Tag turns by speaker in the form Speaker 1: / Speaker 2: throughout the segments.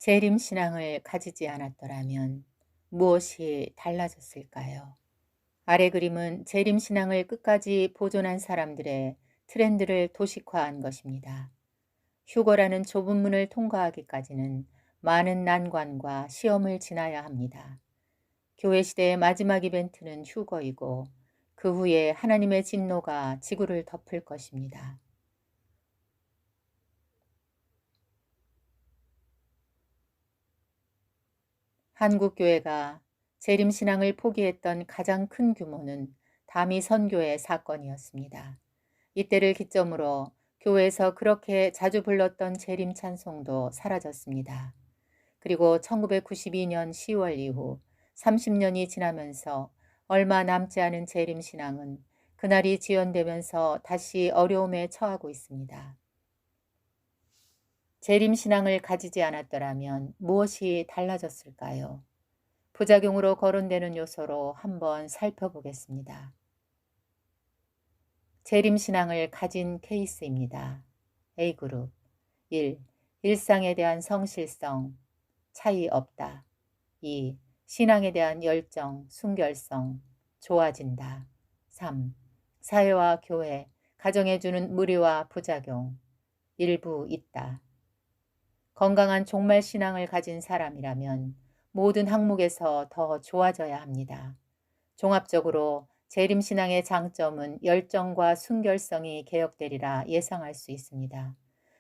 Speaker 1: 재림신앙을 가지지 않았더라면 무엇이 달라졌을까요? 아래 그림은 재림신앙을 끝까지 보존한 사람들의 트렌드를 도식화한 것입니다. 휴거라는 좁은 문을 통과하기까지는 많은 난관과 시험을 지나야 합니다. 교회 시대의 마지막 이벤트는 휴거이고 그 후에 하나님의 진노가 지구를 덮을 것입니다. 한국 교회가 재림신앙을 포기했던 가장 큰 규모는 다미 선교의 사건이었습니다. 이때를 기점으로 교회에서 그렇게 자주 불렀던 재림 찬송도 사라졌습니다. 그리고 1992년 10월 이후 30년이 지나면서 얼마 남지 않은 재림신앙은 그날이 지연되면서 다시 어려움에 처하고 있습니다. 재림신앙을 가지지 않았더라면 무엇이 달라졌을까요? 부작용으로 거론되는 요소로 한번 살펴보겠습니다. 재림신앙을 가진 케이스입니다. A그룹 1. 일상에 대한 성실성, 차이 없다. 2. 신앙에 대한 열정, 순결성, 좋아진다. 3. 사회와 교회, 가정에 주는 무리와 부작용, 일부 있다. 건강한 종말 신앙을 가진 사람이라면 모든 항목에서 더 좋아져야 합니다. 종합적으로 재림신앙의 장점은 열정과 순결성이 개혁되리라 예상할 수 있습니다.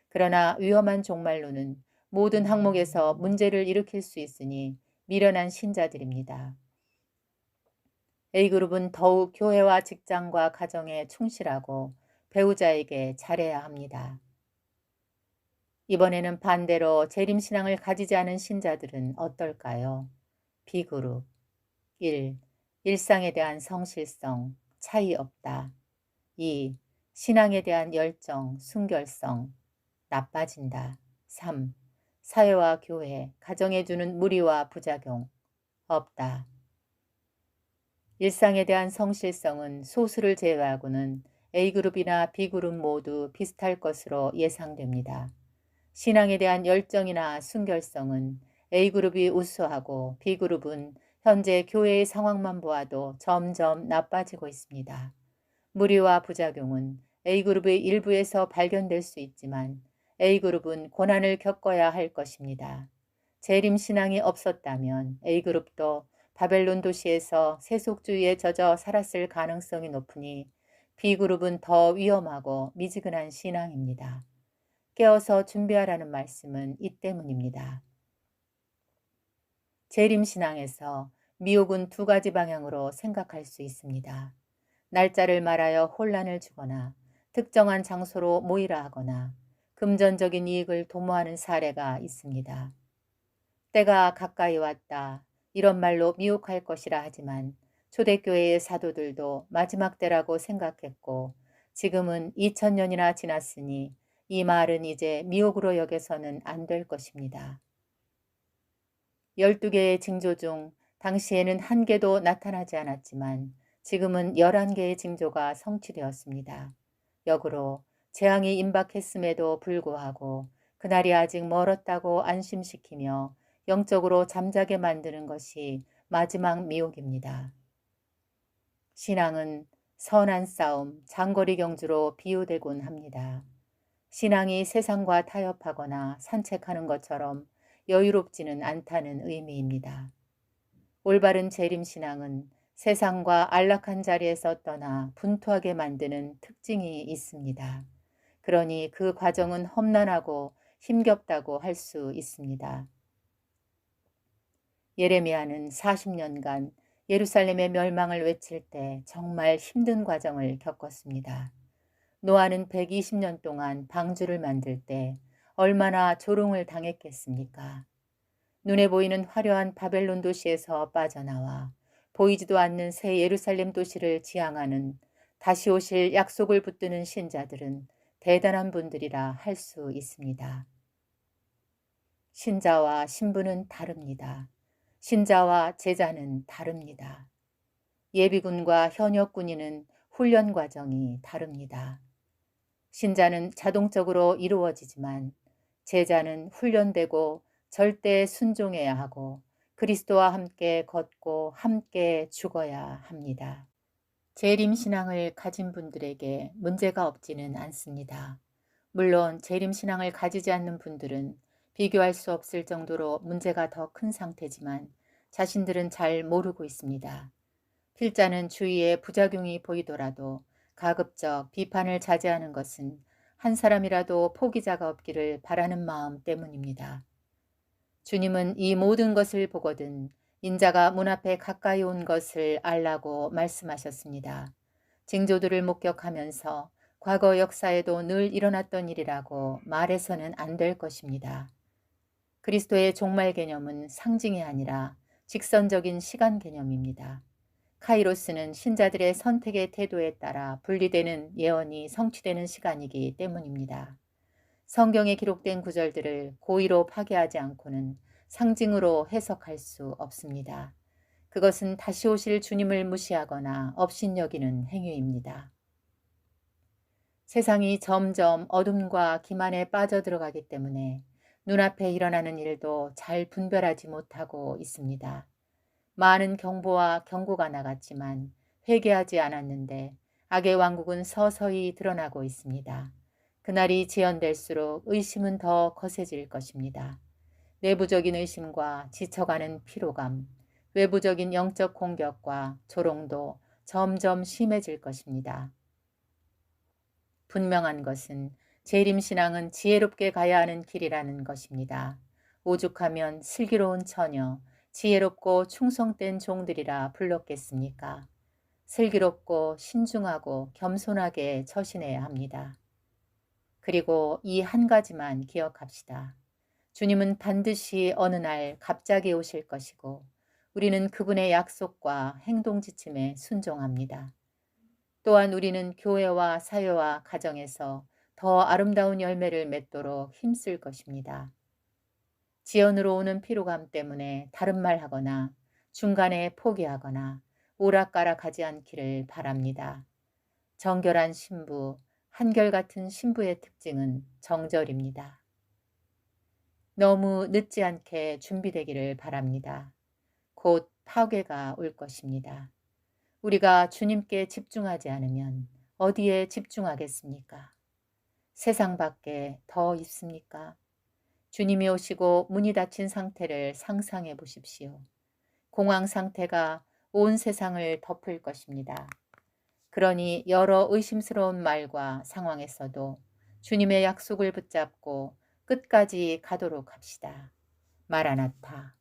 Speaker 1: 그러나 위험한 종말론은 모든 항목에서 문제를 일으킬 수 있으니 미련한 신자들입니다. A그룹은 더욱 교회와 직장과 가정에 충실하고 배우자에게 잘해야 합니다. 이번에는 반대로 재림신앙을 가지지 않은 신자들은 어떨까요? B그룹 1. 일상에 대한 성실성, 차이 없다. 2. 신앙에 대한 열정, 순결성, 나빠진다. 3. 사회와 교회, 가정에 주는 무리와 부작용, 없다. 일상에 대한 성실성은 소수를 제외하고는 A그룹이나 B그룹 모두 비슷할 것으로 예상됩니다. 신앙에 대한 열정이나 순결성은 A그룹이 우수하고 B그룹은 현재 교회의 상황만 보아도 점점 나빠지고 있습니다. 무리와 부작용은 A그룹의 일부에서 발견될 수 있지만 A그룹은 고난을 겪어야 할 것입니다. 재림신앙이 없었다면 A그룹도 바벨론 도시에서 세속주의에 젖어 살았을 가능성이 높으니 B그룹은 더 위험하고 미지근한 신앙입니다. 깨어서 준비하라는 말씀은 이 때문입니다. 재림신앙에서 미혹은 두 가지 방향으로 생각할 수 있습니다. 날짜를 말하여 혼란을 주거나 특정한 장소로 모이라 하거나 금전적인 이익을 도모하는 사례가 있습니다. 때가 가까이 왔다. 이런 말로 미혹할 것이라 하지만 초대교회의 사도들도 마지막 때라고 생각했고 지금은 2000년이나 지났으니 이 말은 이제 미혹으로 여겨서는 안 될 것입니다. 12개의 징조 중 당시에는 한 개도 나타나지 않았지만 지금은 11개의 징조가 성취되었습니다. 역으로 재앙이 임박했음에도 불구하고 그날이 아직 멀었다고 안심시키며 영적으로 잠자게 만드는 것이 마지막 미혹입니다. 신앙은 선한 싸움, 장거리 경주로 비유되곤 합니다. 신앙이 세상과 타협하거나 산책하는 것처럼 여유롭지는 않다는 의미입니다. 올바른 재림신앙은 세상과 안락한 자리에서 떠나 분투하게 만드는 특징이 있습니다. 그러니 그 과정은 험난하고 힘겹다고 할 수 있습니다. 예레미야는 40년간 예루살렘의 멸망을 외칠 때 정말 힘든 과정을 겪었습니다. 노아는 120년 동안 방주를 만들 때 얼마나 조롱을 당했겠습니까? 눈에 보이는 화려한 바벨론 도시에서 빠져나와 보이지도 않는 새 예루살렘 도시를 지향하는 다시 오실 약속을 붙드는 신자들은 대단한 분들이라 할 수 있습니다. 신자와 신부는 다릅니다. 신자와 제자는 다릅니다. 예비군과 현역군인은 훈련 과정이 다릅니다. 신자는 자동적으로 이루어지지만 제자는 훈련되고 절대 순종해야 하고 그리스도와 함께 걷고 함께 죽어야 합니다. 재림신앙을 가진 분들에게 문제가 없지는 않습니다. 물론 재림신앙을 가지지 않는 분들은 비교할 수 없을 정도로 문제가 더 큰 상태지만 자신들은 잘 모르고 있습니다. 필자는 주위에 부작용이 보이더라도 가급적 비판을 자제하는 것은 한 사람이라도 포기자가 없기를 바라는 마음 때문입니다. 주님은 이 모든 것을 보거든 인자가 문 앞에 가까이 온 것을 알라고 말씀하셨습니다. 징조들을 목격하면서 과거 역사에도 늘 일어났던 일이라고 말해서는 안 될 것입니다. 그리스도의 종말 개념은 상징이 아니라 직선적인 시간 개념입니다. 카이로스는 신자들의 선택의 태도에 따라 분리되는 예언이 성취되는 시간이기 때문입니다. 성경에 기록된 구절들을 고의로 파괴하지 않고는 상징으로 해석할 수 없습니다. 그것은 다시 오실 주님을 무시하거나 업신여기는 행위입니다. 세상이 점점 어둠과 기만에 빠져들어가기 때문에 눈앞에 일어나는 일도 잘 분별하지 못하고 있습니다. 많은 경보와 경고가 나갔지만 회개하지 않았는데 악의 왕국은 서서히 드러나고 있습니다. 그날이 지연될수록 의심은 더 거세질 것입니다. 내부적인 의심과 지쳐가는 피로감, 외부적인 영적 공격과 조롱도 점점 심해질 것입니다. 분명한 것은 재림신앙은 지혜롭게 가야 하는 길이라는 것입니다. 오죽하면 슬기로운 처녀, 지혜롭고 충성된 종들이라 불렀겠습니까? 슬기롭고 신중하고 겸손하게 처신해야 합니다. 그리고 이 한 가지만 기억합시다. 주님은 반드시 어느 날 갑자기 오실 것이고 우리는 그분의 약속과 행동 지침에 순종합니다. 또한 우리는 교회와 사회와 가정에서 더 아름다운 열매를 맺도록 힘쓸 것입니다. 지연으로 오는 피로감 때문에 다른 말 하거나 중간에 포기하거나 오락가락하지 않기를 바랍니다. 정결한 신부, 한결같은 신부의 특징은 정절입니다. 너무 늦지 않게 준비되기를 바랍니다. 곧 파괴가 올 것입니다. 우리가 주님께 집중하지 않으면 어디에 집중하겠습니까? 세상 밖에 더 있습니까? 주님이 오시고 문이 닫힌 상태를 상상해 보십시오. 공황 상태가 온 세상을 덮을 것입니다. 그러니 여러 의심스러운 말과 상황에서도 주님의 약속을 붙잡고 끝까지 가도록 합시다. 마라나타.